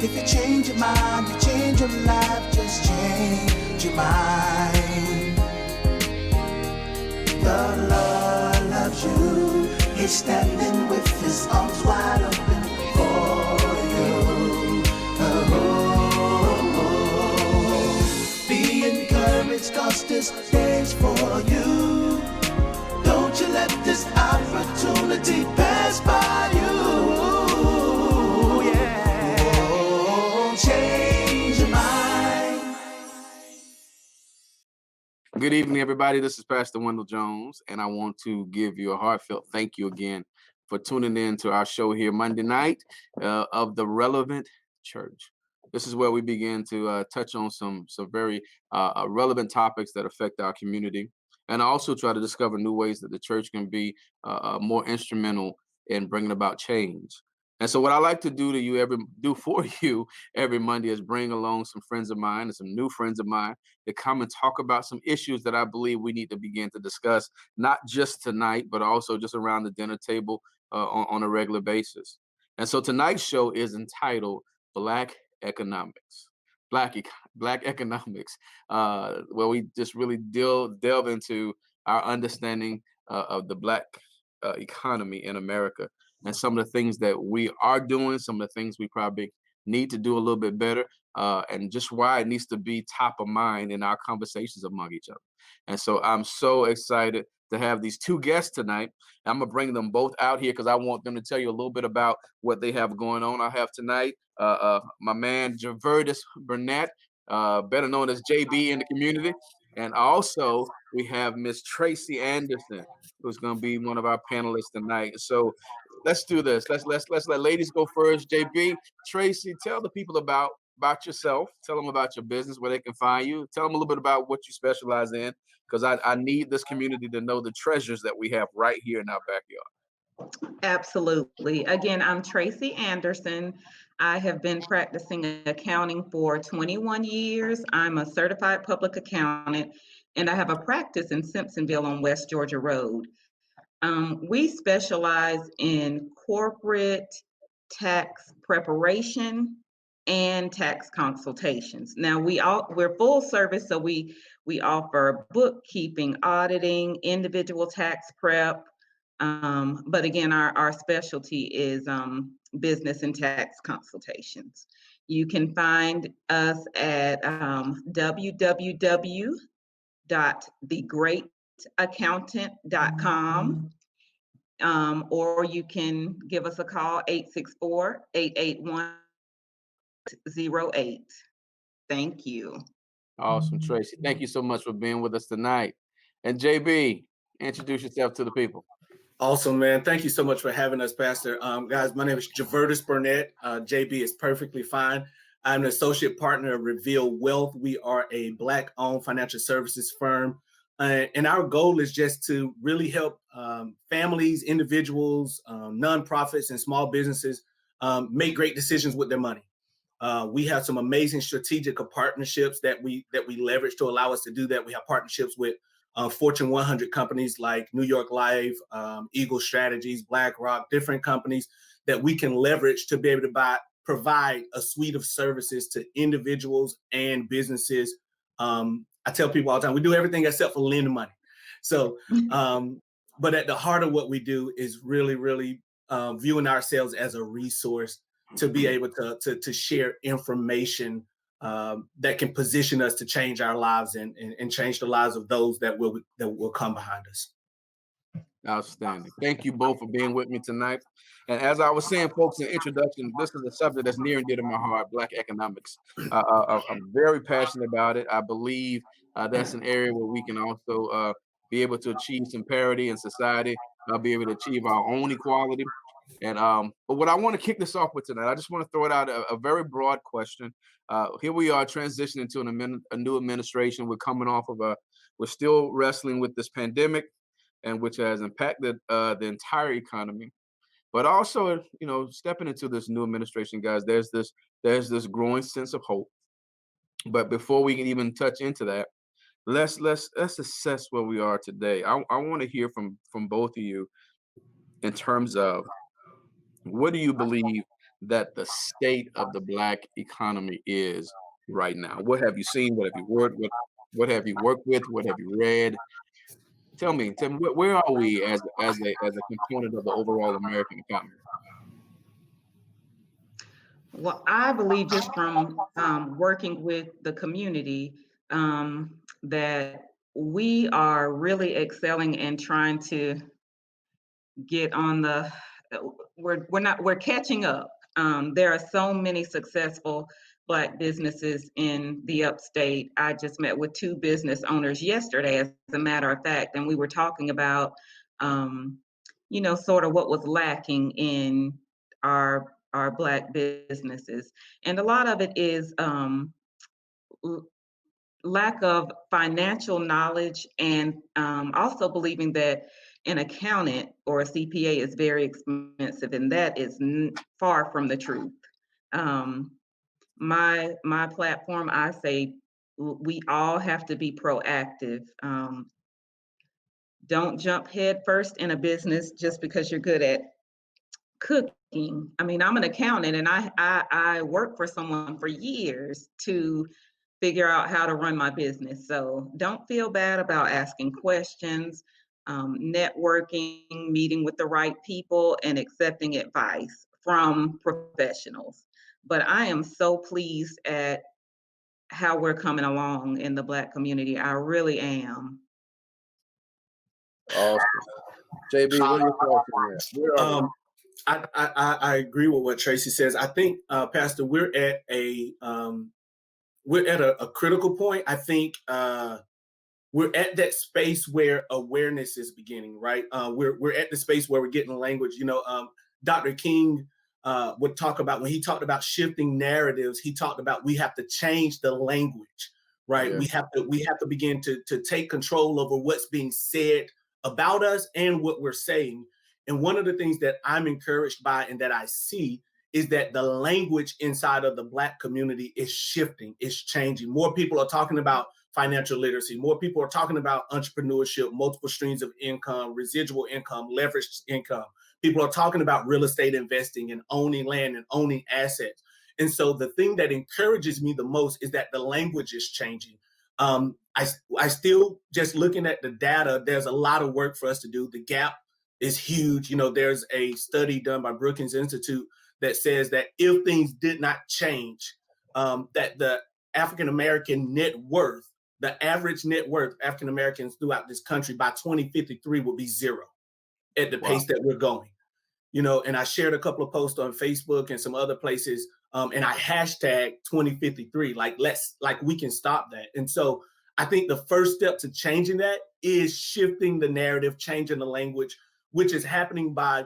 If you change your mind, you change your life, just change your mind. The Lord loves you. He's standing with his arms wide open for you. Oh, be encouraged, cause this day's for you. Don't you let this opportunity pass by you. Yeah. Oh, change your mind. Good evening, everybody. This is Pastor Wendell Jones, and I want to give you a heartfelt thank you again for tuning in to our show here Monday night of the Relevant Church. This is where we begin to touch on some very relevant topics that affect our community, and also try to discover new ways that the church can be more instrumental in bringing about change. And so what I like to do for you every Monday is bring along some friends of mine and some new friends of mine to come and talk about some issues that I believe we need to begin to discuss, not just tonight, but also just around the dinner table on a regular basis. And so tonight's show is entitled Black Economics. Black economics, where we just really delve into our understanding of the Black economy in America and some of the things that we are doing, some of the things we probably need to do a little bit better, and just why it needs to be top of mind in our conversations among each other. And so I'm so excited to have these two guests tonight. I'm gonna bring them both out here because I want them to tell you a little bit about what they have going on. I have tonight my man Jevertus Burnett, better known as JB in the community, and also we have Miss Tracee Anderson, who's going to be one of our panelists tonight. So let's do this. Let's let ladies go first. JB, Tracee, tell the people about yourself. Tell them about your business, where they can find you. Tell them a little bit about what you specialize in, because I need this community to know the treasures that we have right here in our backyard. Absolutely. Again, I'm Tracee Anderson. I have been practicing accounting for 21 years. I'm a certified public accountant, and I have a practice in Simpsonville on West Georgia Road. We specialize in corporate tax preparation and tax consultations. Now we're full service, so we offer bookkeeping, auditing, individual tax prep. But again, our specialty is business and tax consultations. You can find us at www.thegreataccountant.com, or you can give us a call, 864-881-08. Thank you. Awesome, Tracee. Thank you so much for being with us tonight. And JB, introduce yourself to the people. Awesome, man. Thank you so much for having us, Pastor. Guys, my name is Jevertus Burnett. JB is perfectly fine. I'm an associate partner of Reveal Wealth. We are a Black-owned financial services firm. And our goal is just to really help families, individuals, nonprofits, and small businesses make great decisions with their money. We have some amazing strategic partnerships that we leverage to allow us to do that. We have partnerships with Fortune 100 companies like New York Life, Eagle Strategies, BlackRock, different companies that we can leverage to be able to provide a suite of services to individuals and businesses. I tell people all the time, we do everything except for lend money. So, but at the heart of what we do is really, really viewing ourselves as a resource to be able to share information that can position us to change our lives and change the lives of those that will come behind us. Outstanding. Thank you both for being with me tonight. And as I was saying, folks, in introduction, this is a subject that's near and dear to my heart, Black economics. I'm very passionate about it. I believe that's an area where we can also be able to achieve some parity in society, be able to achieve our own equality. And but what I want to kick this off with tonight, I just want to throw it out a very broad question. Here we are transitioning to a new administration. We're coming off of we're still wrestling with this pandemic, and which has impacted the entire economy. But also, stepping into this new administration, guys, there's this growing sense of hope. But before we can even touch into that, let's assess where we are today. I want to hear from both of you in terms of what do you believe that the state of the Black economy is right now? What have you seen? What have you worked with? What have you worked with? What have you read? Tell me, where are we as a component of the overall American economy? Well, I believe just from working with the community that we are really excelling and trying to get on the we're catching up. There are so many successful Black businesses in the upstate. I just met with two business owners yesterday, as a matter of fact, and we were talking about sort of what was lacking in our Black businesses, and a lot of it is lack of financial knowledge, and also believing that an accountant or a CPA is very expensive, and that is far from the truth. Um, my platform, I say we all have to be proactive. Don't jump head first in a business just because you're good at cooking. I mean, I'm an accountant, and I worked for someone for years to figure out how to run my business. So don't feel bad about asking questions, networking, meeting with the right people, and accepting advice from professionals. But I am so pleased at how we're coming along in the Black community. I really am. Awesome. JB, what are your thoughts on that? Where are we? I agree with what Tracee says. I think, Pastor, we're at a critical point. I think we're at that space where awareness is beginning, right? We're at the space where we're getting language. Dr. King would talk about, when he talked about shifting narratives, he talked about we have to change the language, right? Yeah. We have to begin to take control over what's being said about us and what we're saying. And one of the things that I'm encouraged by and that I see is that the language inside of the Black community is shifting, it's changing. More people are talking about financial literacy. More people are talking about entrepreneurship, multiple streams of income, residual income, leveraged income. People are talking about real estate investing and owning land and owning assets. And so the thing that encourages me the most is that the language is changing. I still, just looking at the data, there's a lot of work for us to do. The gap is huge. There's a study done by Brookings Institute that says that if things did not change, that the African-American net worth, the average net worth of African-Americans throughout this country by 2053 will be zero at the pace that we're going. And I shared a couple of posts on Facebook and some other places, and I hashtag 2053, we can stop that. And so I think the first step to changing that is shifting the narrative, changing the language, which is happening by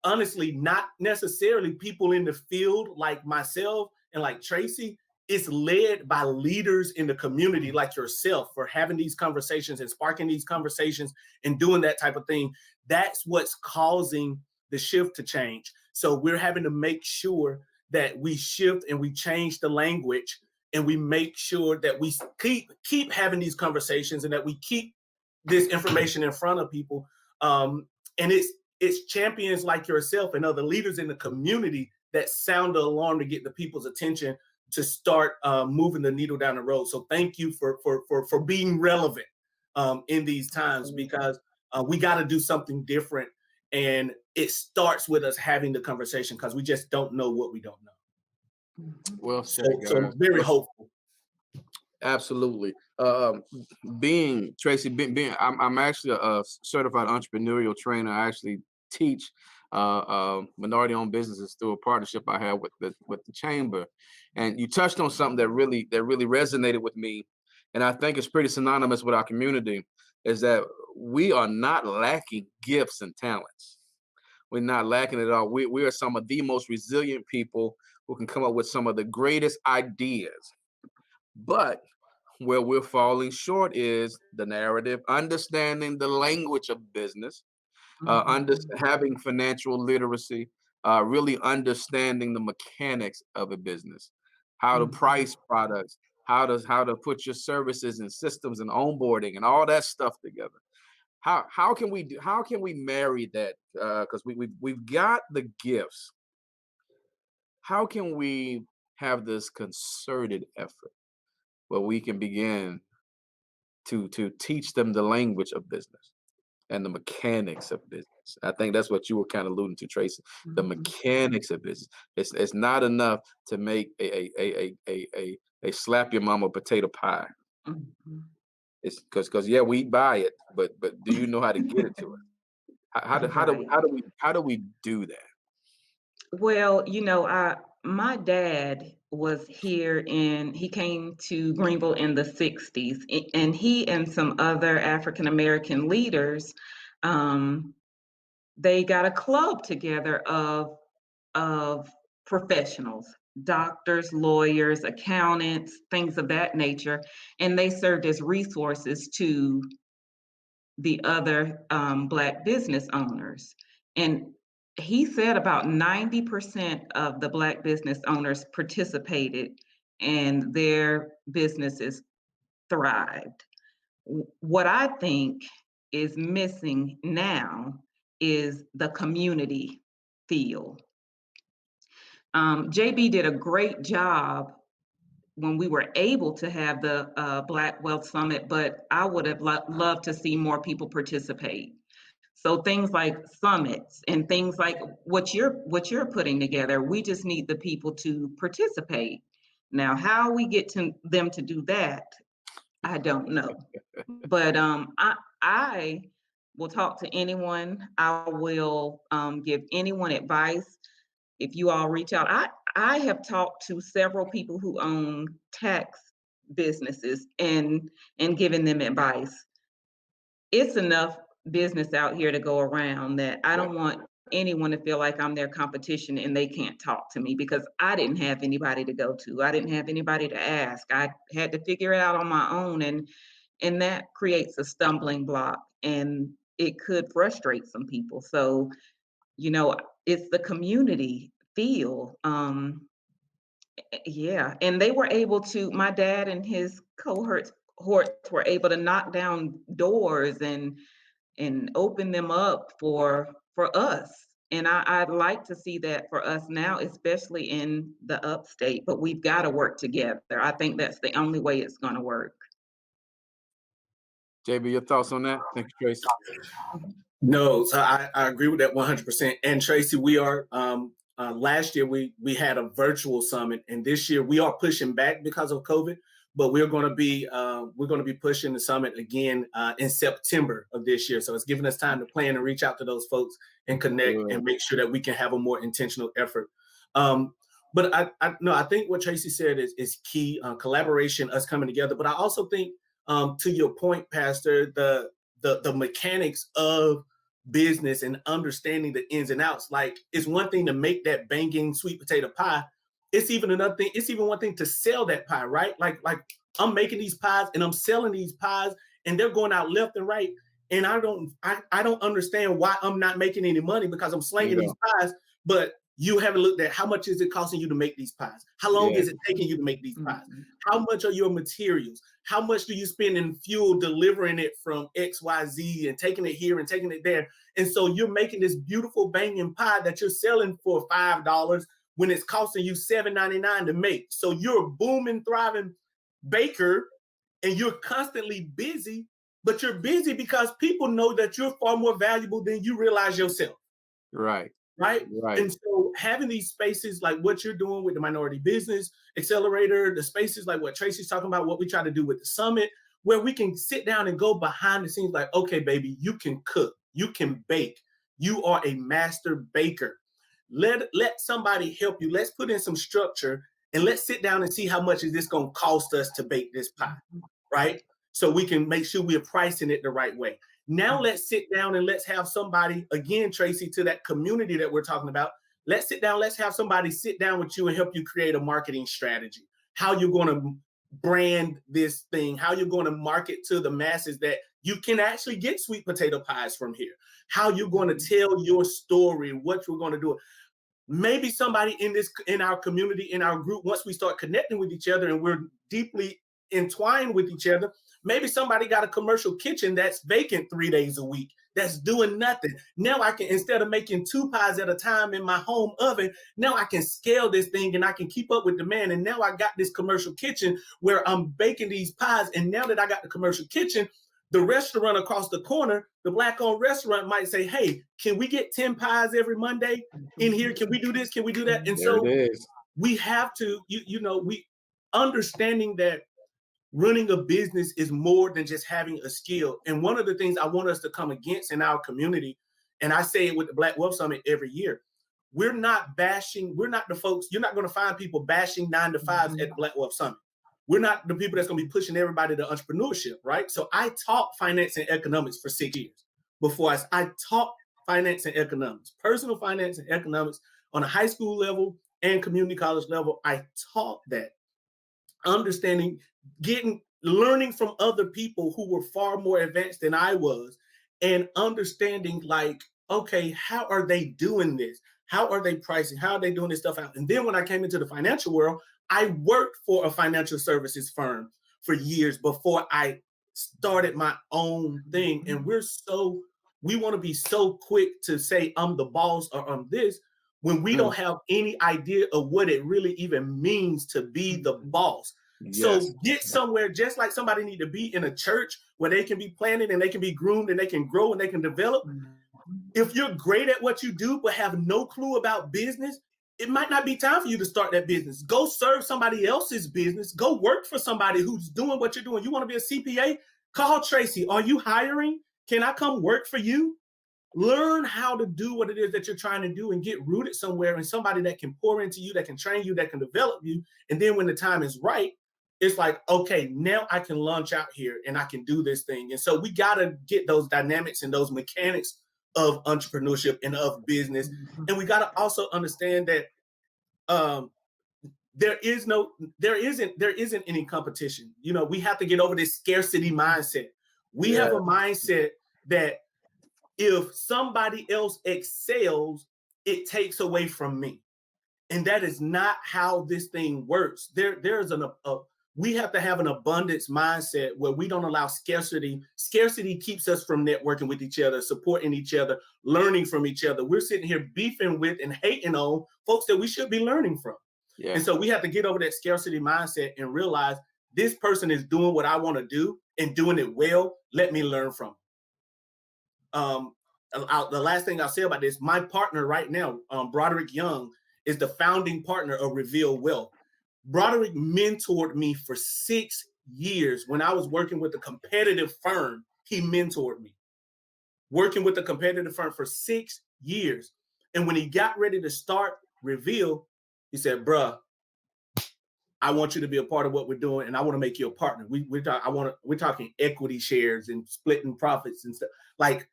honestly, not necessarily people in the field like myself and like Tracee. It's led by leaders in the community like yourself for having these conversations and sparking these conversations and doing that type of thing. That's what's causing the shift to change. So we're having to make sure that we shift and we change the language, and we make sure that we keep having these conversations and that we keep this information in front of people. And it's champions like yourself and other leaders in the community that sound the alarm to get the people's attention to start moving the needle down the road. So thank you for being relevant in these times, because we got to do something different. And it starts with us having the conversation, because we just don't know what we don't know. Well said, so very hopeful. Absolutely. Tracee, I'm actually a certified entrepreneurial trainer. I actually teach minority-owned businesses through a partnership I have with the chamber. And you touched on something that really resonated with me, and I think it's pretty synonymous with our community, is that we are not lacking gifts and talents. We're not lacking at all. We are some of the most resilient people who can come up with some of the greatest ideas. But where we're falling short is the narrative, understanding the language of business, having financial literacy, really understanding the mechanics of a business, how to price products, how to put your services and systems and onboarding and all that stuff together. How can we marry that? Because we've got the gifts, how can we have this concerted effort where we can begin to teach them the language of business and the mechanics of business? I think that's what you were kind of alluding to, Tracee. The mechanics of business. It's not enough to make a slap your mama potato pie. It's because yeah, we buy it, but do you know how to get it to us? How do we do that? Well, my dad was here he came to Greenville in the 60s, and he and some other African American leaders, they got a club together of professionals, doctors, lawyers, accountants, things of that nature, and they served as resources to the other Black business owners. And he said about 90% of the Black business owners participated and their businesses thrived. What I think is missing now is the community feel. JB did a great job when we were able to have the Black Wealth Summit, but I would have loved to see more people participate. So things like summits and things like what you're putting together, we just need the people to participate. Now, how we get to them to do that, I don't know. But I will talk to anyone. I will give anyone advice. If you all reach out, I have talked to several people who own tax businesses and given them advice. It's enough business out here to go around that I don't want anyone to feel like I'm their competition and they can't talk to me, because I didn't have anybody to go to. I didn't have anybody to ask. I had to figure it out on my own, and that creates a stumbling block, and it could frustrate some people. So, it's the community feel. Yeah, and they were able to, my dad and his cohorts were able to knock down doors and open them up for us. And I'd like to see that for us now, especially in the upstate, but we've got to work together. I think that's the only way it's going to work. JB, your thoughts on that? Thank you, Tracee. No, so I agree with that 100%. And Tracee, we are last year we had a virtual summit, and this year we are pushing back because of COVID. But we're going to be pushing the summit again in September of this year. So it's giving us time to plan and reach out to those folks and connect and make sure that we can have a more intentional effort. But I think what Tracee said is key. Collaboration, us coming together. But I also think, to your point, Pastor, the mechanics of business and understanding the ins and outs. Like, it's one thing to make that banging sweet potato pie. It's even another thing. It's even one thing to sell that pie, right? Like I'm making these pies and I'm selling these pies, and they're going out left and right. And I don't understand why I'm not making any money, because I'm slinging these pies. But you haven't looked at how much is it costing you to make these pies? How long is it taking you to make these pies? How much are your materials? How much do you spend in fuel delivering it from XYZ and taking it here and taking it there? And so you're making this beautiful banging pie that you're selling for $5 when it's costing you $7.99 to make. So you're a booming, thriving baker, and you're constantly busy, but you're busy because people know that you're far more valuable than you realize yourself. Right. And so having these spaces like what you're doing with the Minority Business Accelerator, the spaces like what Tracee's talking about, what we try to do with the summit, where we can sit down and go behind the scenes like, okay, baby, you can cook, you can bake, you are a master baker. Let somebody help you. Let's put in some structure and let's sit down and see how much is this going to cost us to bake this pie, right? So we can make sure we're pricing it the right way. Now let's sit down and let's have somebody, again, Tracee, to that community that we're talking about. Let's sit down, let's have somebody sit down with you and help you create a marketing strategy. How you're going to brand this thing, how you're going to market to the masses that you can actually get sweet potato pies from here. How you're going to tell your story, what you're going to do. Maybe somebody in our community, in our group, once we start connecting with each other and we're deeply entwined with each other, maybe somebody got a commercial kitchen that's vacant 3 days a week that's doing nothing. Now I can, instead of making 2 pies at a time in my home oven, now I can scale this thing and I can keep up with demand. And now I got this commercial kitchen where I'm baking these pies. And now that I got the commercial kitchen, the restaurant across the corner, the Black-owned restaurant might say, hey, can we get 10 pies every Monday in here? Can we do this? Can we do that? And There so it is. we have to, we understanding that running a business is more than just having a skill. And one of the things I want us to come against in our community, and I say it with the Black Wealth Summit every year, we're not the folks, you're not going to find people bashing 9-to-5s at the Black Wealth Summit. We're not the people that's going to be pushing everybody to entrepreneurship, right? So I taught finance and economics for 6 years before I taught finance and economics, personal finance and economics on a high school level and community college level. I taught that, understanding, learning from other people who were far more advanced than I was, and understanding like, okay, how are they doing this? How are they pricing? How are they doing this stuff out? And then when I came into the financial world, I worked for a financial services firm for years before I started my own thing. And we want to be so quick to say I'm the boss or I'm this, when we don't have any idea of what it really even means to be the boss. Yes. So get somewhere, just like somebody need to be in a church where they can be planted and they can be groomed and they can grow and they can develop. If you're great at what you do but have no clue about business, it might not be time for you to start that business. Go serve somebody else's business. Go work for somebody who's doing what you're doing. You want to be a CPA? Call Tracee. Are you hiring? Can I come work for you? Learn how to do what it is that you're trying to do and get rooted somewhere in somebody that can pour into you, that can train you, that can develop you. And then when the time is right, it's like, okay, now I can launch out here and I can do this thing. And so we got to get those dynamics and those mechanics of entrepreneurship and of business. And we got to also understand that there isn't any competition. You know, we have to get over this scarcity mindset. We have a mindset that if somebody else excels, it takes away from me. And that is not how this thing works. We have to have an abundance mindset where we don't allow scarcity. Scarcity keeps us from networking with each other, supporting each other, learning from each other. We're sitting here beefing with and hating on folks that we should be learning from. Yeah. And so we have to get over that scarcity mindset and realize this person is doing what I want to do and doing it well. Let me learn from them. The last thing I'll say about this, my partner right now, Broderick Young, is the founding partner of Reveal Wealth. Broderick mentored me for 6 years. When I was working with a competitive firm, he mentored me. Working with a competitive firm for 6 years. And when he got ready to start Reveal, he said, bruh, I want you to be a part of what we're doing, and I want to make you a partner. We're talking equity shares and splitting profits and stuff. Like,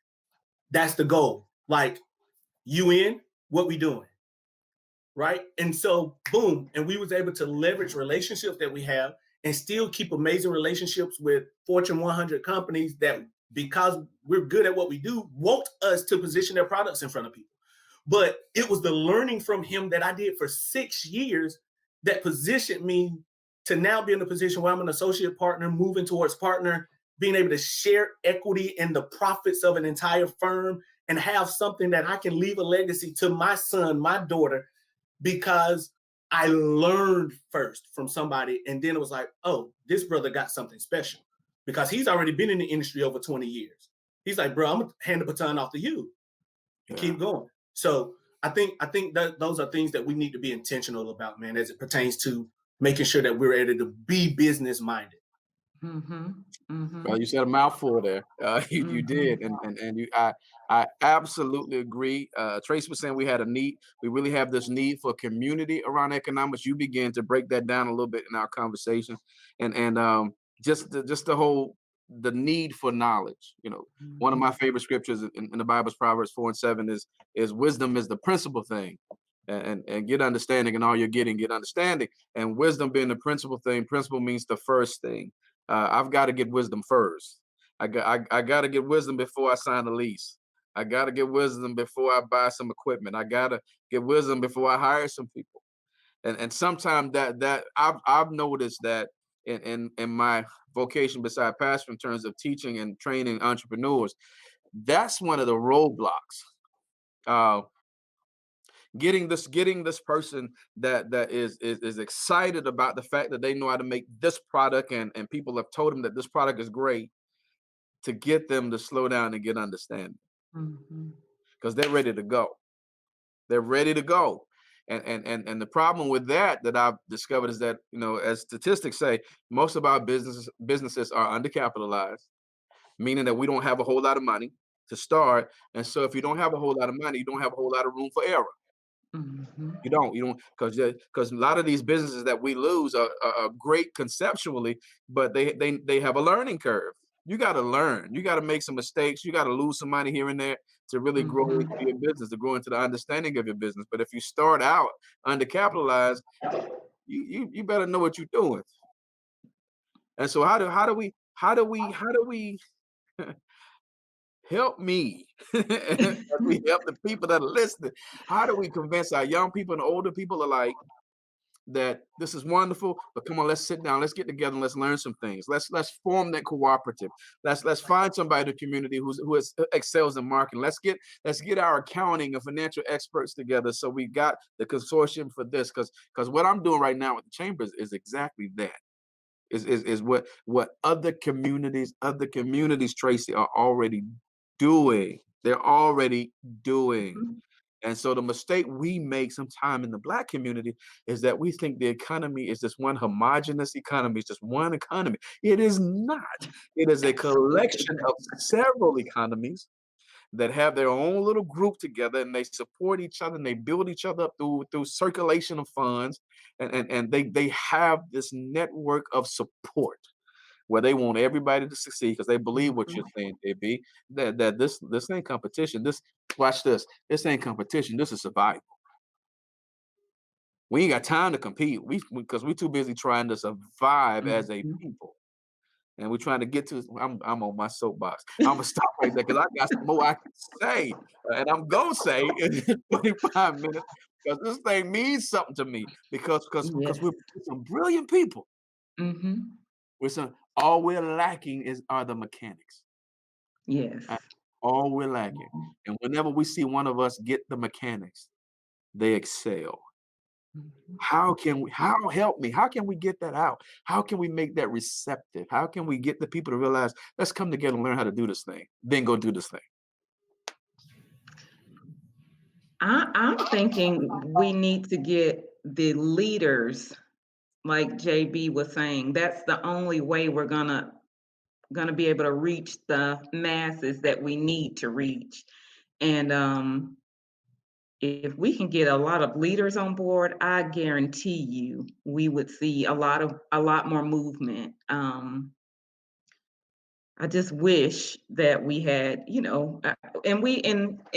that's the goal. Like, you in, what we doing? Right? And so, boom, and we was able to leverage relationships that we have and still keep amazing relationships with Fortune 100 companies that, because we're good at what we do, want us to position their products in front of people. But it was the learning from him that I did for 6 years that positioned me to now be in a position where I'm an associate partner, moving towards partner, being able to share equity in the profits of an entire firm and have something that I can leave a legacy to my son, my daughter, because I learned first from somebody. And then it was like, oh, this brother got something special because he's already been in the industry over 20 years. He's like, bro, I'm going to hand the baton off to you. Keep going. So I think that those are things that we need to be intentional about, man, as it pertains to making sure that we're able to be business minded. Well, you said a mouthful there. You did, and I absolutely agree. Tracee was saying we had a need. We really have this need for community around economics. You began to break that down a little bit in our conversation, and just the need for knowledge. You know, one of my favorite scriptures in the Bible is Proverbs 4:7 is wisdom is the principal thing, and get understanding, and all you're getting, get understanding, and wisdom being the principal thing. Principal means the first thing. I've got to get wisdom first. I got to get wisdom before I sign a lease. I got to get wisdom before I buy some equipment. I got to get wisdom before I hire some people. And sometimes that I've noticed that in my vocation beside pastor, in terms of teaching and training entrepreneurs, That's one of the roadblocks. Getting this person that is excited about the fact that they know how to make this product, and people have told them that this product is great, to get them to slow down and get understanding, because they're ready to go. They're ready to go. And the problem with that I've discovered is that, as statistics say, most of our businesses are undercapitalized, meaning that we don't have a whole lot of money to start. And so if you don't have a whole lot of money, you don't have a whole lot of room for error. You don't, because a lot of these businesses that we lose are great conceptually, but they have a learning curve. You got to learn. You got to make some mistakes. You got to lose some money here and there to really grow into your business, to grow into the understanding of your business. But if you start out undercapitalized, you better know what you're doing. And so how do we help me as we help the people that are listening? How do we convince our young people and older people alike that this is wonderful, but come on, let's sit down, let's get together, and let's learn some things. Let's form that cooperative. Let's find somebody in the community who excels in marketing. Let's get our accounting and financial experts together, so we got the consortium for this. Because what I'm doing right now with the chambers is exactly that. Is what other communities, Tracee, are already doing. They're already doing. And so the mistake we make sometime in the Black community is that we think the economy is just one homogenous economy. It's just one economy. It is not. It is a collection of several economies that have their own little group together, and they support each other, and they build each other up through circulation of funds. And they have this network of support where they want everybody to succeed, because they believe what you're saying, JB, that this ain't competition. Watch this. This ain't competition. This is survival. We ain't got time to compete. Because we're too busy trying to survive as a people. And we're trying to get to, I'm on my soapbox. I'm gonna stop right there because I got some more I can say. And I'm gonna say in 25 minutes, because this thing means something to me. Because we're some brilliant people. All we're lacking are the mechanics. Yes. All we're lacking. And whenever we see one of us get the mechanics, they excel. Help me? How can we get that out? How can we make that receptive? How can we get the people to realize, let's come together and learn how to do this thing, then go do this thing? I'm thinking we need to get the leaders, like JB was saying. That's the only way we're gonna be able to reach the masses that we need to reach. And if we can get a lot of leaders on board, I guarantee you we would see a lot more movement. I just wish that we had, and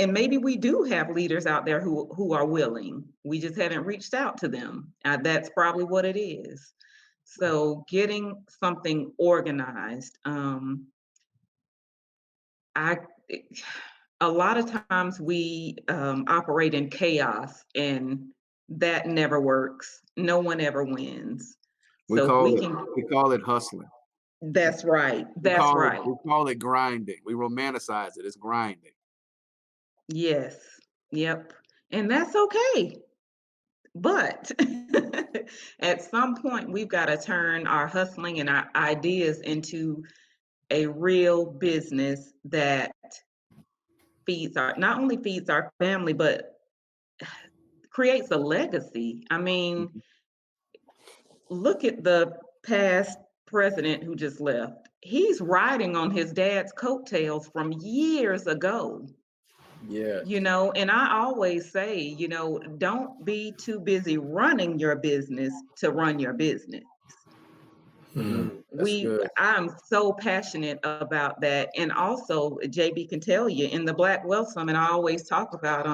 maybe we do have leaders out there who are willing. We just haven't reached out to them. That's probably what it is. So getting something organized. A lot of times we operate in chaos, and that never works. No one ever wins. We call it hustling. That's right. That's right. We call it grinding. We romanticize it. It's grinding. Yes. Yep. And that's okay. But at some point, we've got to turn our hustling and our ideas into a real business that not only feeds our family, but creates a legacy. I mean, look at the past president who just left. He's riding on his dad's coattails from years ago. Yeah. And I always say, don't be too busy running your business to run your business. I'm so passionate about that. And also, JB can tell you, in the Black Wealth Summit, I always talk about,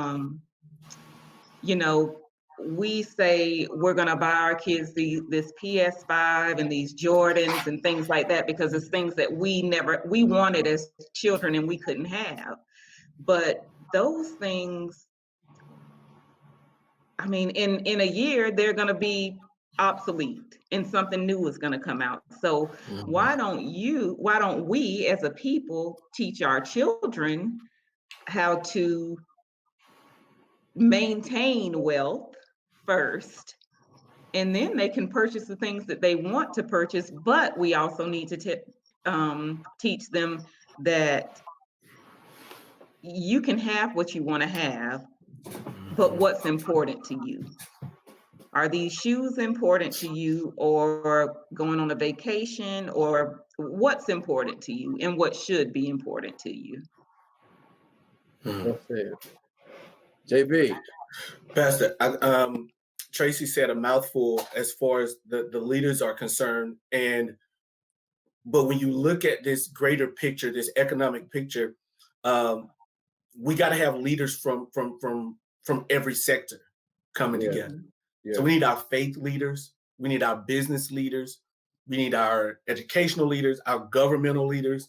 we say we're going to buy our kids this PS5 and these Jordans and things like that, because it's things that we wanted as children and we couldn't have. But those things, I mean, in a year, they're going to be obsolete and something new is going to come out. So why don't we as a people teach our children how to maintain wealth first, and then they can purchase the things that they want to purchase. But we also need to teach them that you can have what you want to have, but what's important to you? Are these shoes important to you, or going on a vacation, or what's important to you and what should be important to you? That's it. JB. Pastor, Tracee said a mouthful as far as the leaders are concerned. But when you look at this greater picture, this economic picture, we got to have leaders from every sector coming together. Yeah. So we need our faith leaders, we need our business leaders, we need our educational leaders, our governmental leaders.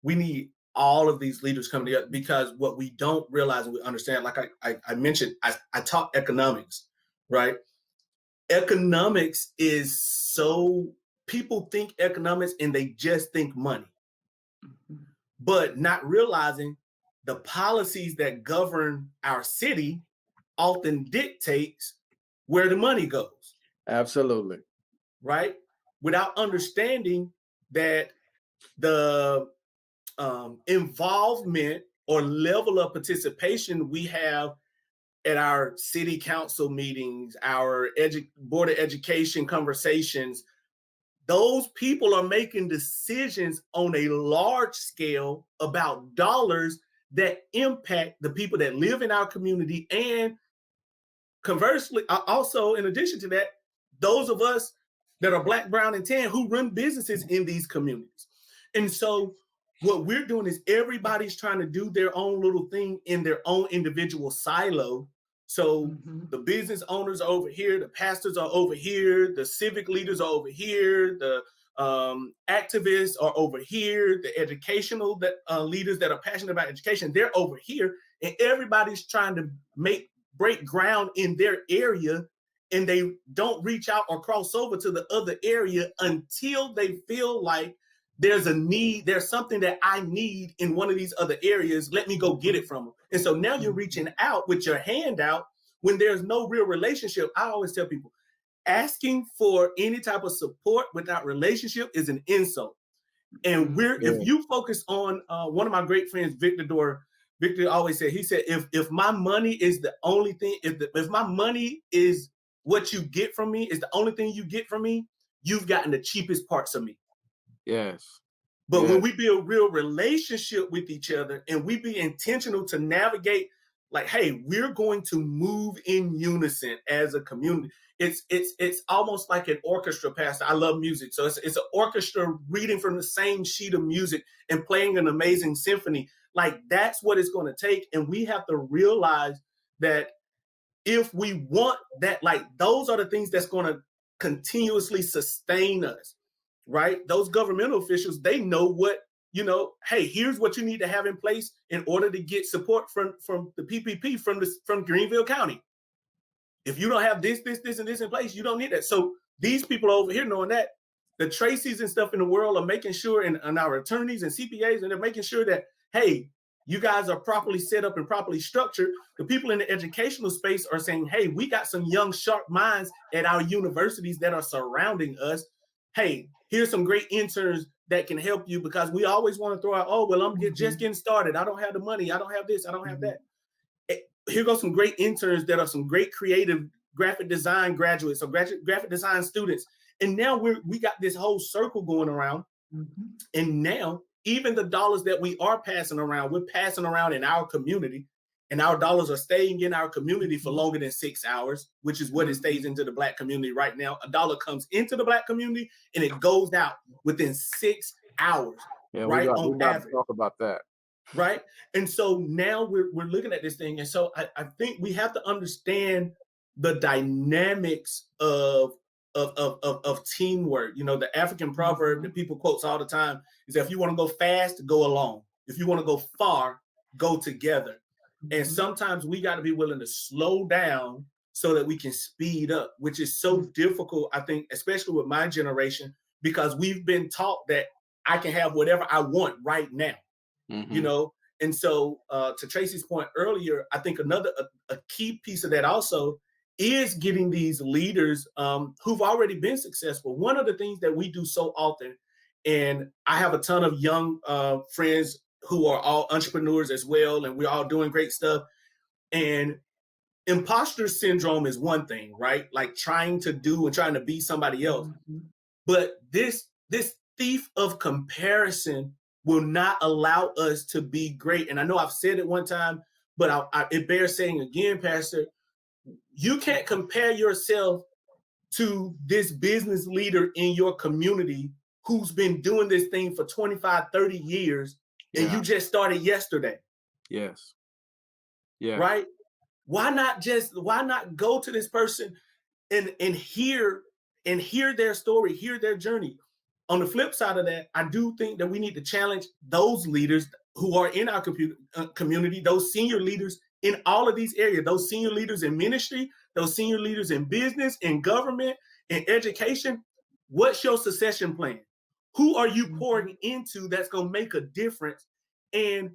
We need all of these leaders coming together, because what we don't realize and we understand, like I mentioned, I taught economics, right? Economics is so, people think economics and they just think money, but not realizing the policies that govern our city often dictates where the money goes. Absolutely. Right? Without understanding that the involvement or level of participation we have at our city council meetings, our board of education conversations, those people are making decisions on a large scale about dollars that impact the people that live in our community. And conversely, also in addition to that, those of us that are Black, brown, and tan who run businesses in these communities. And so what we're doing is everybody's trying to do their own little thing in their own individual silo. So the business owners are over here, the pastors are over here, the civic leaders are over here, the activists are over here, the educational leaders that are passionate about education, they're over here, and everybody's trying to break ground in their area, and they don't reach out or cross over to the other area until they feel like there's a need, there's something that I need in one of these other areas, let me go get it from them. And so now you're reaching out with your hand out when there's no real relationship. I always tell people, asking for any type of support without relationship is an insult. And if you focus on one of my great friends, Victor always said, he said, if my money is the only thing, if my money is what you get from me, is the only thing you get from me, you've gotten the cheapest parts of me. Yes. But when we build real relationship with each other and we be intentional to navigate, like, hey, we're going to move in unison as a community. It's almost like an orchestra, Pastor. I love music. So it's an orchestra reading from the same sheet of music and playing an amazing symphony. Like, that's what it's going to take. And we have to realize that if we want that, like, those are the things that's going to continuously sustain us. Right? Those governmental officials, they know what, hey, here's what you need to have in place in order to get support from the PPP from Greenville County. If you don't have this, and this in place, you don't need that. So these people over here knowing that, the Tracees and stuff in the world are making sure, and our attorneys and CPAs, and they're making sure that, hey, you guys are properly set up and properly structured. The people in the educational space are saying, hey, we got some young, sharp minds at our universities that are surrounding us. Hey, here's some great interns that can help you, because we always want to throw out, oh, well, I'm just getting started. I don't have the money. I don't have this. I don't have that. Here goes some great interns that are some great creative graphic design graduates or graphic design students. And now we got this whole circle going around. And now even the dollars that we are passing around, we're passing around in our community, and our dollars are staying in our community for longer than 6 hours, which is what it stays into the Black community right now. A dollar comes into the Black community and it goes out within 6 hours. Yeah, right? We're about to talk about that. Right. And so now we're looking at this thing. And so I think we have to understand the dynamics of teamwork. The African proverb that people quote all the time is that if you want to go fast, go alone. If you want to go far, go together. And sometimes we got to be willing to slow down so that we can speed up, which is so difficult, I think, especially with my generation, because we've been taught that I can have whatever I want right now, you know? And so to Tracee's point earlier, I think another a key piece of that also is getting these leaders who've already been successful. One of the things that we do so often, and I have a ton of young friends who are all entrepreneurs as well, and we're all doing great stuff. And imposter syndrome is one thing, right? Like trying to do and trying to be somebody else. But this thief of comparison will not allow us to be great. And I know I've said it one time, but it bears saying again, Pastor, you can't compare yourself to this business leader in your community who's been doing this thing for 25, 30 years, and you just started yesterday. Yes. Yeah. Right? Why not go to this person and hear their story, hear their journey? On the flip side of that, I do think that we need to challenge those leaders who are in our community, those senior leaders in all of these areas, those senior leaders in ministry, those senior leaders in business, in government, in education. What's your succession plan? Who are you pouring into that's going to make a difference? And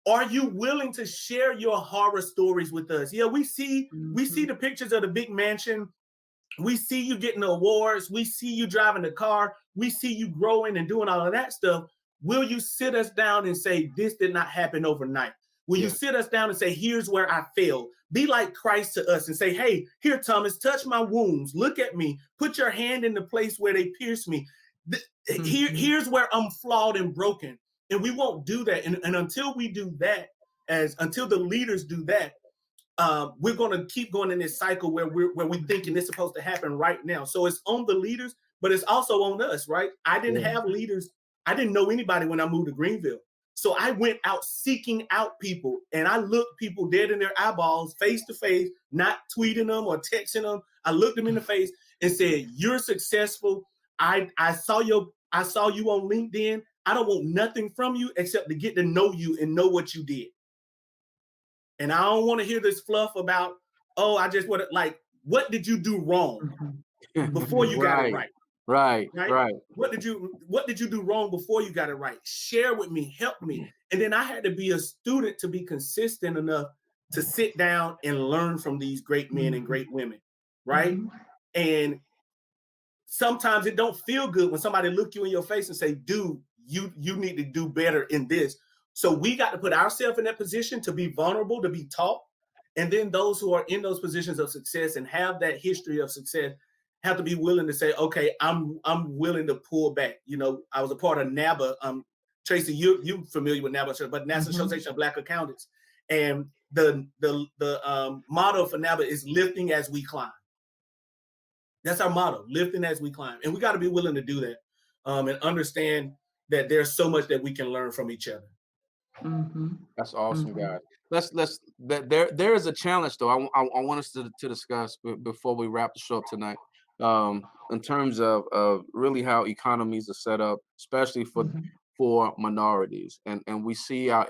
are you willing to share your horror stories with us? Yeah, we see the pictures of the big mansion. We see you getting the awards. We see you driving the car. We see you growing and doing all of that stuff. Will you sit us down and say, this did not happen overnight? Will you sit us down and say, here's where I failed? Be like Christ to us and say, hey, here, Thomas, touch my wounds. Look at me. Put your hand in the place where they pierced me. Here's where I'm flawed and broken. And we won't do that. And until we do that, until the leaders do that, we're going to keep going in this cycle where we're thinking it's supposed to happen right now. So it's on the leaders, but it's also on us, right? I didn't have leaders. I didn't know anybody when I moved to Greenville. So I went out seeking out people, and I looked people dead in their eyeballs, face to face, not tweeting them or texting them. I looked them in the face and said, you're successful. I saw you on LinkedIn. I don't want nothing from you except to get to know you and know what you did. And I don't want to hear this fluff about, oh, I just want to, like, what did you do wrong before you got it right? Right. What did you do wrong before you got it right? Share with me, help me. And then I had to be a student to be consistent enough to sit down and learn from these great men and great women, right? And sometimes it don't feel good when somebody look you in your face and say, dude, you need to do better in this. So we got to put ourselves in that position to be vulnerable, to be taught. And then those who are in those positions of success and have that history of success have to be willing to say, okay, I'm willing to pull back. You know, I was a part of NABA. Tracee, you familiar with NABA, but National Association of Black Accountants. And the motto for NABA is lifting as we climb. That's our motto, lifting as we climb. And we got to be willing to do that and understand that there's so much that we can learn from each other. That's awesome, guys. There is a challenge though. I want us to discuss before we wrap the show up tonight, in terms of really how economies are set up, especially for minorities, and we see our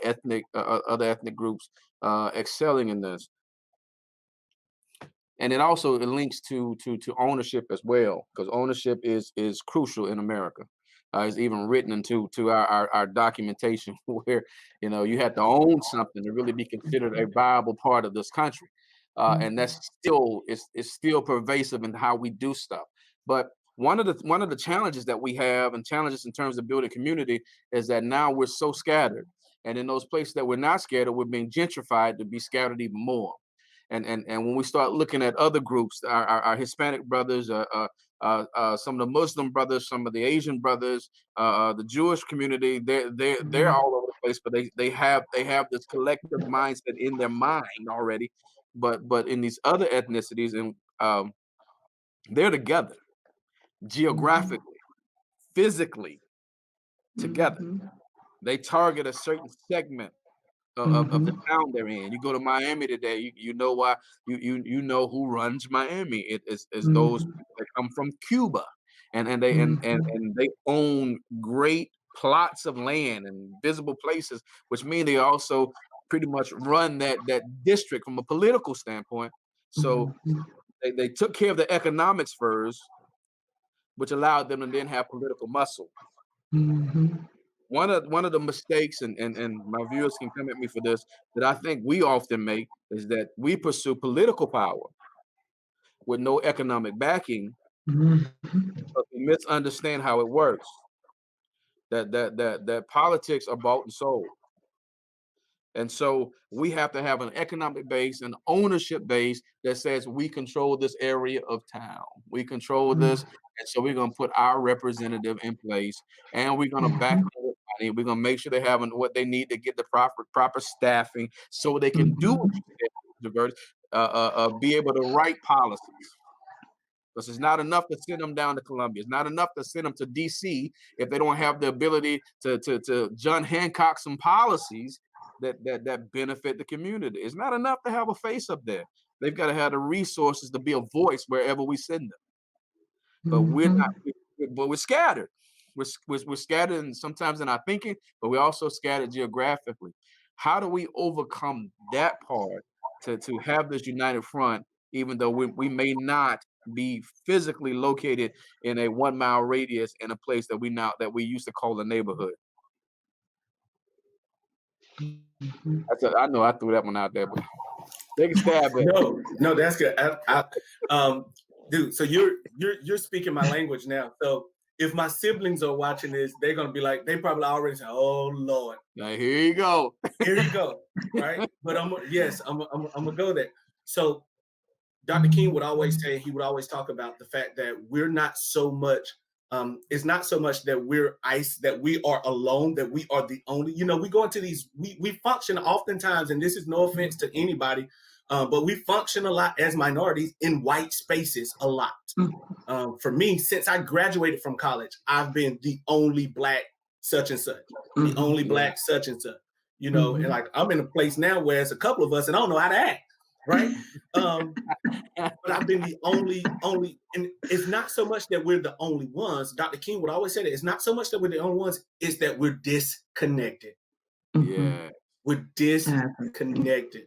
other ethnic groups excelling in this. And it also links to ownership as well, because ownership is crucial in America. It's even written into our documentation where, you know, you had to own something to really be considered a viable part of this country. And that's still pervasive in how we do stuff. But one of the challenges that we have, and challenges in terms of building community, is that now we're so scattered. And in those places that we're not scattered, we're being gentrified to be scattered even more. And when we start looking at other groups, our Hispanic brothers, some of the Muslim brothers, some of the Asian brothers, the Jewish community, they're all over the place, but they have this collective mindset in their mind already. But in these other ethnicities, and they're together geographically, physically together. They target a certain segment of the town they're in. You go to Miami today, you know why, you know who runs Miami. It's those that come from Cuba, and they own great plots of land and visible places, which mean they also pretty much run that district from a political standpoint. So they took care of the economics first, which allowed them to then have political muscle. One of the mistakes, and my viewers can come at me for this, that I think we often make is that we pursue political power with no economic backing, but we misunderstand how it works. That politics are bought and sold. And so we have to have an economic base, an ownership base that says we control this area of town. We control this. And so we're going to put our representative in place, and we're going to back them with money. We're going to make sure they have what they need to get the proper staffing so they can do be able to write policies. Because it's not enough to send them down to Columbia. It's not enough to send them to DC if they don't have the ability to John Hancock some policies that benefit the community. It's not enough to have a face up there. They've got to have the resources to be a voice wherever we send them. But we're not. But we're scattered. We're scattered, and sometimes in our thinking, but we're also scattered geographically. How do we overcome that part to have this united front, even though we may not be physically located in a 1 mile radius in a place that we used to call a neighborhood? I know I threw that one out there, but take a stab at it. No, that's good. Dude, so you're speaking my language now. So if my siblings are watching this, they're gonna be like, they probably already say, "Oh Lord, now here you go, here you go," right? But I'm gonna go there. So Dr. King would always say, he would always talk about the fact that we're not so much. It's not so much that that we are alone, that we are the only. We go into these. We function oftentimes, and this is no offense to anybody, but we function a lot as minorities in white spaces a lot. For me, since I graduated from college, I've been the only Black such and such, the only Black such and such. And like I'm in a place now where it's a couple of us, and I don't know how to act. Right. But I've been the only, and it's not so much that we're the only ones. Dr. King would always say that it's not so much that we're the only ones, it's that we're disconnected. Yeah. We're disconnected.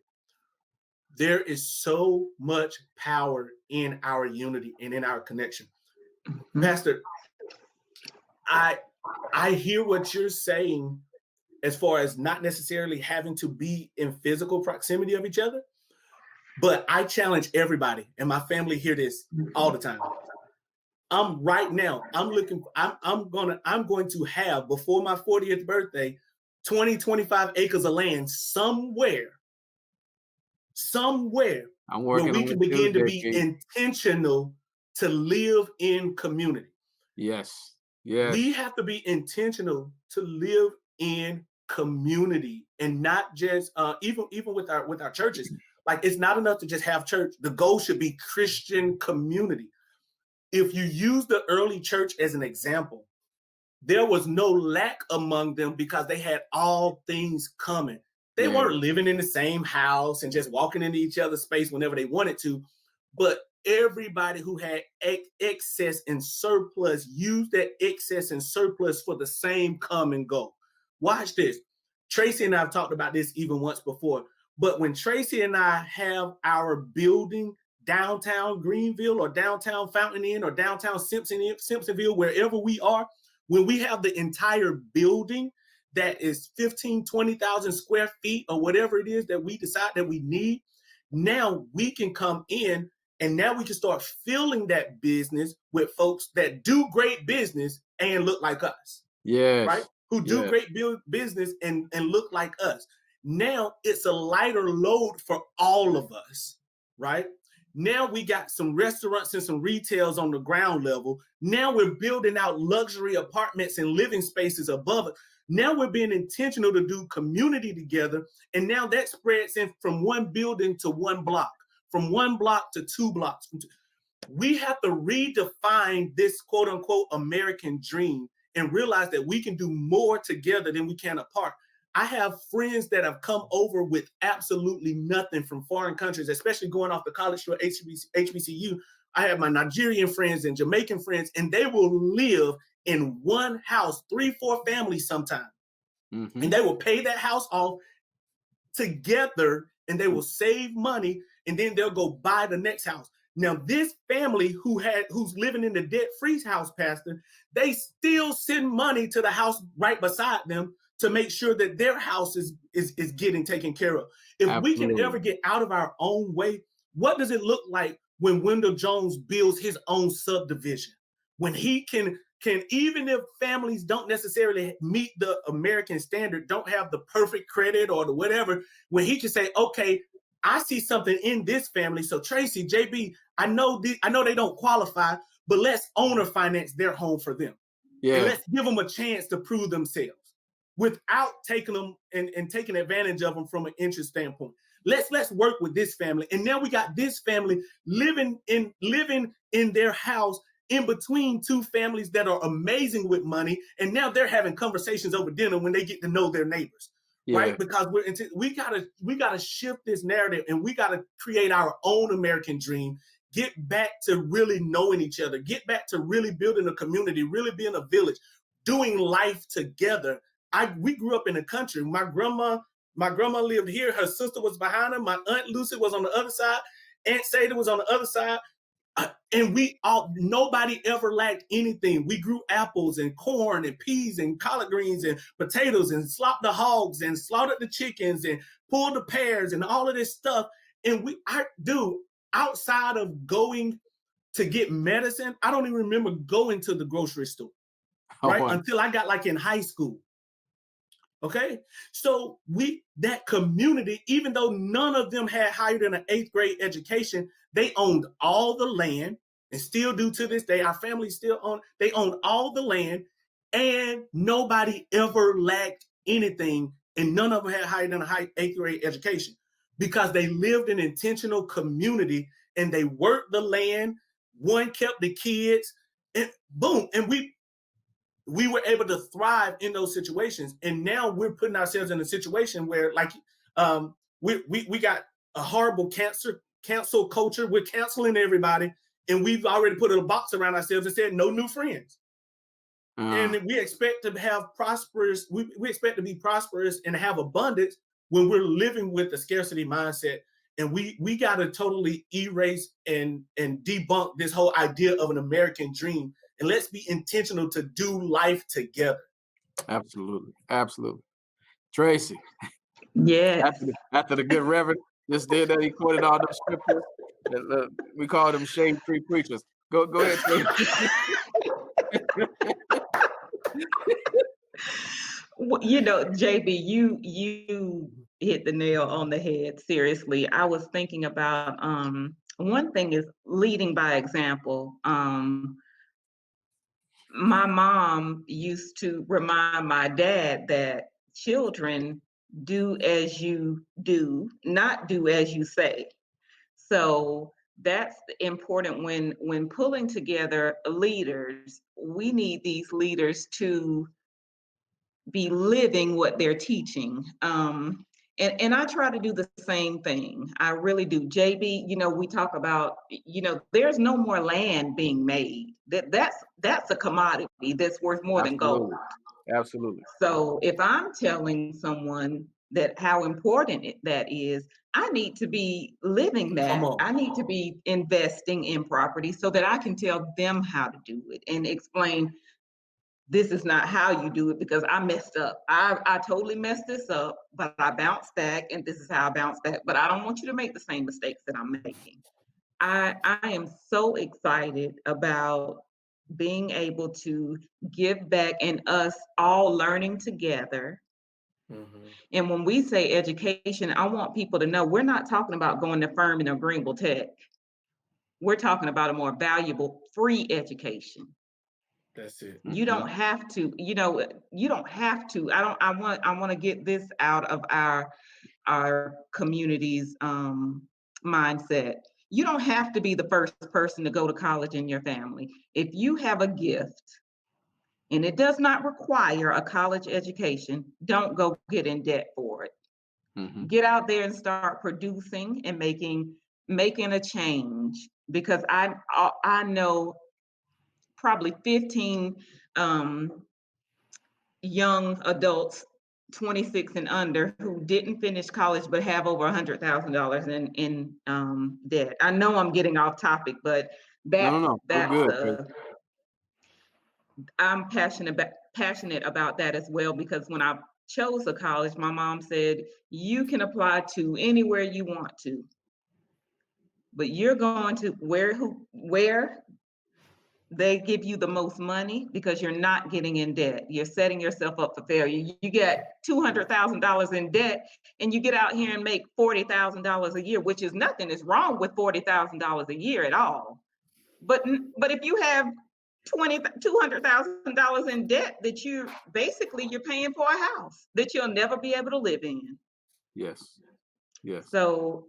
There is so much power in our unity and in our connection. Pastor, I hear what you're saying as far as not necessarily having to be in physical proximity of each other. But I challenge everybody, and my family hear this all the time. I'm going to have, before my 40th birthday, 20-25 acres of land somewhere where we can begin to be intentional to live in community. Yes. Yes. We have to be intentional to live in community, and not just even with our churches. Like, it's not enough to just have church. The goal should be Christian community. If you use the early church as an example, there was no lack among them because they had all things coming. They weren't living in the same house and just walking into each other's space whenever they wanted to. But everybody who had excess and surplus used that excess and surplus for the same common goal. Watch this. Tracee and I have talked about this even once before. But when Tracee and I have our building downtown Greenville or downtown Fountain Inn or downtown Simpsonville, wherever we are, when we have the entire building that is 15, 20,000 square feet or whatever it is that we decide that we need, now we can come in and now we can start filling that business with folks that do great business and look like us. Yes. Right? Who do great business and look like us. Now it's a lighter load for all of us, right? Now we got some restaurants and some retails on the ground level. Now we're building out luxury apartments and living spaces above it. Now we're being intentional to do community together. And now that spreads in from one building to one block, from one block to 2 blocks. We have to redefine this quote unquote American dream and realize that we can do more together than we can apart. I have friends that have come over with absolutely nothing from foreign countries, especially going off the college to HBCU. I have my Nigerian friends and Jamaican friends, and they will live in one house, 3-4 families sometimes. And they will pay that house off together, and they will save money, and then they'll go buy the next house. Now, this family who's living in the debt-free house, Pastor, they still send money to the house right beside them to make sure that their house is getting taken care of. If we can ever get out of our own way, what does it look like when Wendell Jones builds his own subdivision? When he can, even if families don't necessarily meet the American standard, don't have the perfect credit or the whatever, when he can say, okay, I see something in this family. So Tracee, JB, I know they don't qualify, but let's owner finance their home for them. Yeah. And let's give them a chance to prove themselves without taking them and taking advantage of them from an interest standpoint. Let's work with this family. And now we got this family living in their house in between two families that are amazing with money. And now they're having conversations over dinner when they get to know their neighbors. Yeah. Right? Because we gotta shift this narrative, and we gotta create our own American dream, get back to really knowing each other, get back to really building a community, really being a village, doing life together. We grew up in the country. My grandma lived here. Her sister was behind her. My Aunt Lucy was on the other side. Aunt Sada was on the other side. And nobody ever lacked anything. We grew apples and corn and peas and collard greens and potatoes and slopped the hogs and slaughtered the chickens and pulled the pears and all of this stuff. And outside of going to get medicine, I don't even remember going to the grocery store, right? Until I got like in high school. Okay, so that community, even though none of them had higher than an 8th grade education, they owned all the land and still do to this day. Our family they own all the land, and nobody ever lacked anything, and none of them had higher than a 8th grade education because they lived in intentional community and they worked the land. One kept the kids, and boom, and we were able to thrive in those situations. And now we're putting ourselves in a situation where, like, we got a horrible cancel culture. We're canceling everybody. And we've already put a box around ourselves and said, no new friends. And we expect to have prosperous, we expect to be prosperous and have abundance when we're living with the scarcity mindset. And we got to totally erase and debunk this whole idea of an American dream. And let's be intentional to do life together. Absolutely. Absolutely. Tracee. Yes. After the good Reverend just did that, he quoted all those scriptures. We call them shade tree preachers. Go ahead, Tracee. Well, JB, you hit the nail on the head. Seriously, I was thinking about one thing is leading by example. My mom used to remind my dad that children do as you do, not do as you say. So that's important when pulling together leaders. We need these leaders to be living what they're teaching. And I try to do the same thing. I really do. JB, we talk about, there's no more land being made. That's a commodity that's worth more than gold. Absolutely. So if I'm telling someone that how important that is, I need to be living that. I need to be investing in property so that I can tell them how to do it and explain this is not how you do it because I messed up. I totally messed this up, but I bounced back, and this is how I bounced back. But I don't want you to make the same mistakes that I'm making. I am so excited about being able to give back and us all learning together. Mm-hmm. And when we say education, I want people to know we're not talking about going to Furman or Greenville Tech. We're talking about a more valuable free education. That's it. You don't have to, you don't have to. I want to get this out of our community's mindset. You don't have to be the first person to go to college in your family. If you have a gift and it does not require a college education, don't go get in debt for it. Mm-hmm. Get out there and start producing and making a change, because I know probably 15 young adults 26 and under who didn't finish college but have over $100,000 in debt. I know I'm getting off topic, but No. We're that's good. I'm passionate about that as well, because when I chose a college, my mom said, you can apply to anywhere you want to, but you're going to where they give you the most money, because you're not getting in debt. You're setting yourself up for failure. You get $200,000 in debt and you get out here and make $40,000 a year, which is nothing is wrong with $40,000 a year at all. But if you have $200,000 in debt, that you're paying for a house that you'll never be able to live in. Yes. So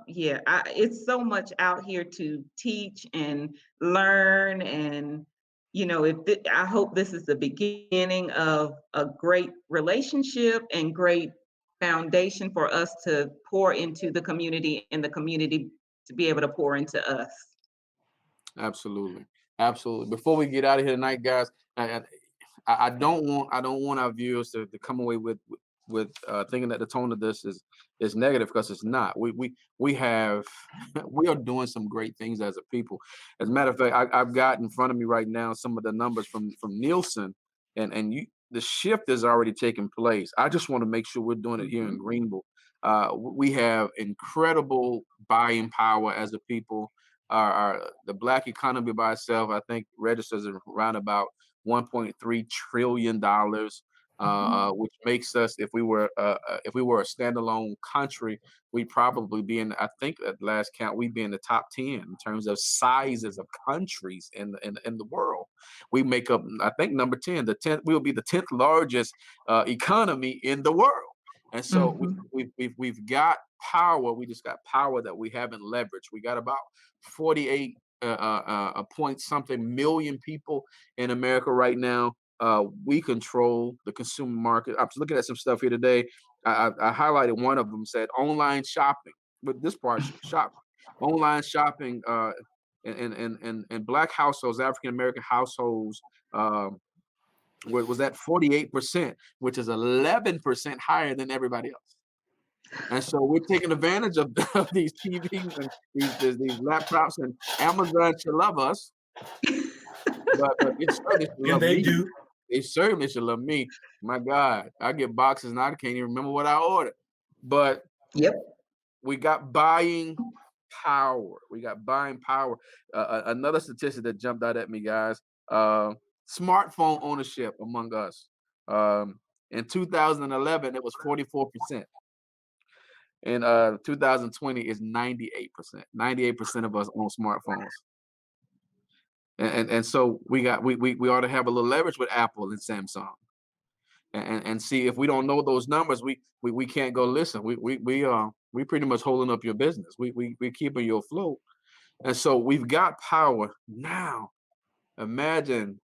it's so much out here to teach and learn, and I hope this is the beginning of a great relationship and great foundation for us to pour into the community, and the community to be able to pour into us. Absolutely. Before we get out of here tonight, guys, I don't want our viewers to come away with thinking that the tone of this is negative, because it's not. We have we are doing some great things as a people. As a matter of fact, I've got in front of me right now some of the numbers from Nielsen, and the shift has already taken place. I just want to make sure we're doing it here in Greenville. We have incredible buying power as a people. The Black economy by itself, I think, registers around about $1.3 trillion, which makes us, if we were a standalone country, we'd probably be in, I think at last count, we'd be in the top 10 in terms of sizes of countries in the world. We make up, I think, number 10. We'll be the 10th largest economy in the world. And so we've got power. We just got power that we haven't leveraged. We got about 48 point something million people in America right now. We control the consumer market. I was looking at some stuff here today. I highlighted one of them, said online shopping. But this part, online shopping in Black households, African American households, was at 48%, which is 11% higher than everybody else. And so we're taking advantage of these TVs and these laptops, and Amazon should love us. But it certainly should love me. do. It certainly should love me. My God, I get boxes and I can't even remember what I ordered. But we got buying power. Another statistic that jumped out at me, guys. Smartphone ownership among us. In 2011, it was 44%. In 2020 is 98%. 98% of us own smartphones. And so we ought to have a little leverage with Apple and Samsung. And see, if we don't know those numbers, we can't go listen. We pretty much holding up your business. We keeping you afloat. And so we've got power now. Imagine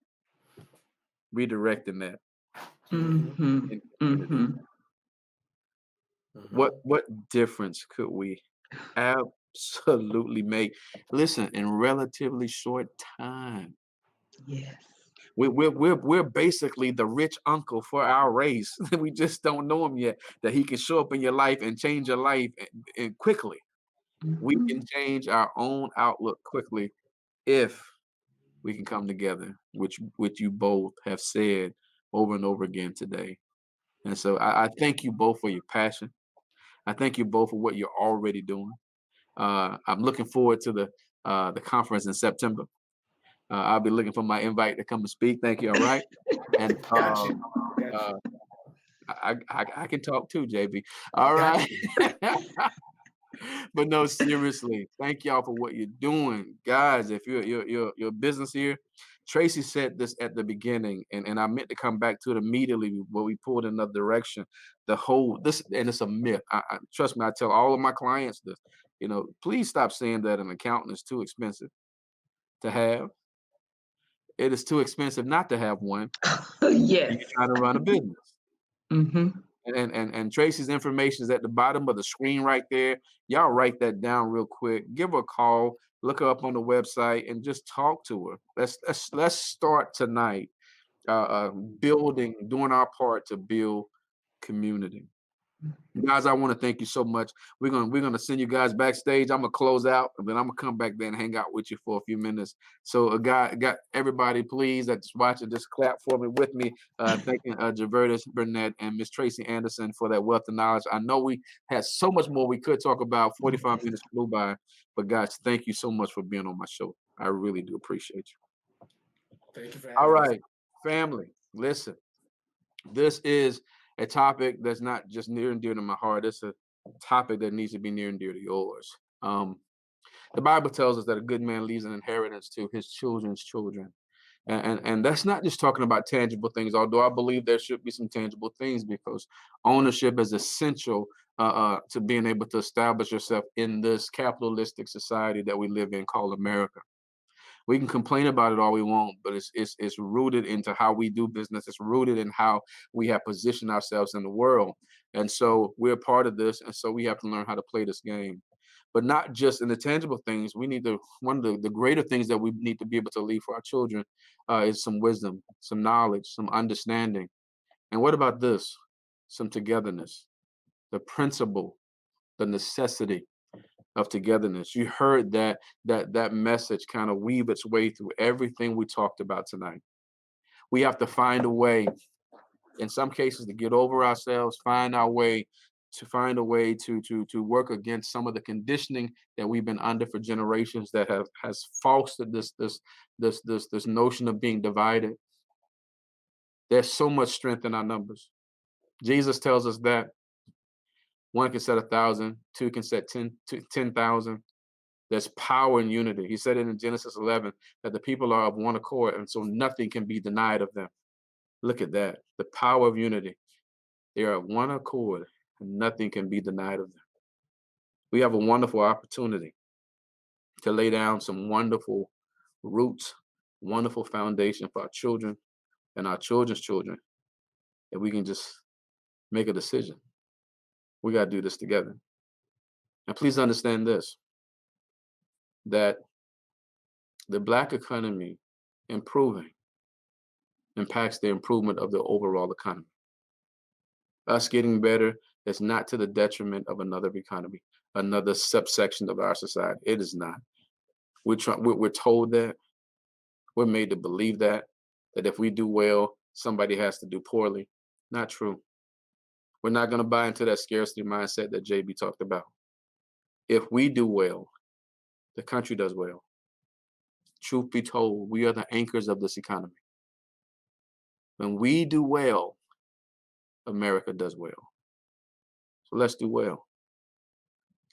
redirecting that. What difference could we absolutely make? Listen, in relatively short time. Yes. We're basically the rich uncle for our race. We just don't know him yet, that he can show up in your life and change your life and quickly. We can change our own outlook quickly if we can come together, which you both have said over and over again today. And so I thank you both for your passion. I thank you both for what you're already doing. I'm looking forward to the conference in September. I'll be looking for my invite to come and speak. Thank you. All right. And I can talk too, JB. All right. But no, seriously, thank y'all for what you're doing, guys. If you're a business here, Tracee said this at the beginning, and I meant to come back to it immediately, but we pulled in another direction. And it's a myth. Trust me, I tell all of my clients this. Please stop saying that an accountant is too expensive to have. It is too expensive not to have one. Yes. You're trying to run a business. And Tracee's information is at the bottom of the screen right there. Y'all write that down real quick. Give her a call. Look her up on the website and just talk to her. Let's start tonight doing our part to build community. Guys, I want to thank you so much. We're gonna send you guys backstage. I'm gonna close out, and then I'm gonna come back there and hang out with you for a few minutes. So, got everybody, please that's watching, just clap for me with me. Thanking Jevertus Burnett and Miss Tracee Anderson for that wealth of knowledge. I know we had so much more we could talk about. 45 minutes flew by, but guys, thank you so much for being on my show. I really do appreciate you. Thank you for All having us. right, family, listen. This is a topic that's not just near and dear to my heart. It's a topic that needs to be near and dear to yours. The Bible tells us that a good man leaves an inheritance to his children's children. And that's not just talking about tangible things, although I believe there should be some tangible things, because ownership is essential to being able to establish yourself in this capitalistic society that we live in called America. We can complain about it all we want, but it's rooted into how we do business. It's rooted in how we have positioned ourselves in the world. And so we're part of this. And so we have to learn how to play this game. But not just in the tangible things. We need to, one of the greater things that we need to be able to leave for our children is some wisdom, some knowledge, some understanding. And what about this? Some togetherness, the principle, the necessity of togetherness. You heard that message kind of weave its way through everything we talked about tonight. We have to find a way, in some cases, to get over ourselves, find a way to work against some of the conditioning that we've been under for generations that has fostered this notion of being divided. There's so much strength in our numbers. Jesus tells us that one can set 1,000, two can set 10,000. There's power in unity. He said it in Genesis 11 that the people are of one accord, and so nothing can be denied of them. Look at that, the power of unity. They are of one accord, and nothing can be denied of them. We have a wonderful opportunity to lay down some wonderful roots, wonderful foundation for our children and our children's children. If we can just make a decision, we got to do this together. And please understand this, that the Black economy improving impacts the improvement of the overall economy. Us getting better is not to the detriment of another economy, another subsection of our society. It is not. We're told that, we're made to believe that if we do well, somebody has to do poorly. Not true. We're not going to buy into that scarcity mindset that JB talked about. If we do well, the country does well. Truth be told, we are the anchors of this economy. When we do well, America does well. So let's do well.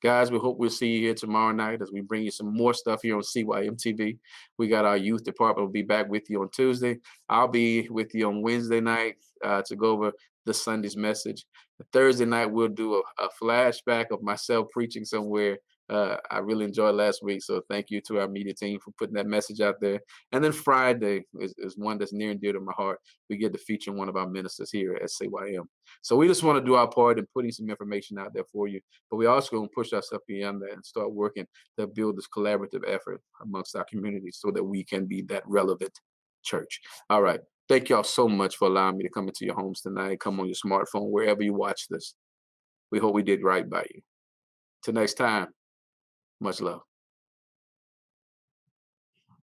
Guys, we hope we'll see you here tomorrow night as we bring you some more stuff here on CYMtv. We got our youth department will be back with you on Tuesday. I'll be with you on Wednesday night to go over this Sunday's message. Thursday night, we'll do a flashback of myself preaching somewhere. I really enjoyed last week, so thank you to our media team for putting that message out there. And then Friday is one that's near and dear to my heart. We get to feature one of our ministers here at CYM. So we just want to do our part in putting some information out there for you, but we also going to push ourselves beyond that and start working to build this collaborative effort amongst our community so that we can be that relevant church. All right. Thank y'all so much for allowing me to come into your homes tonight. Come on your smartphone, wherever you watch this. We hope we did right by you. Till next time, much love.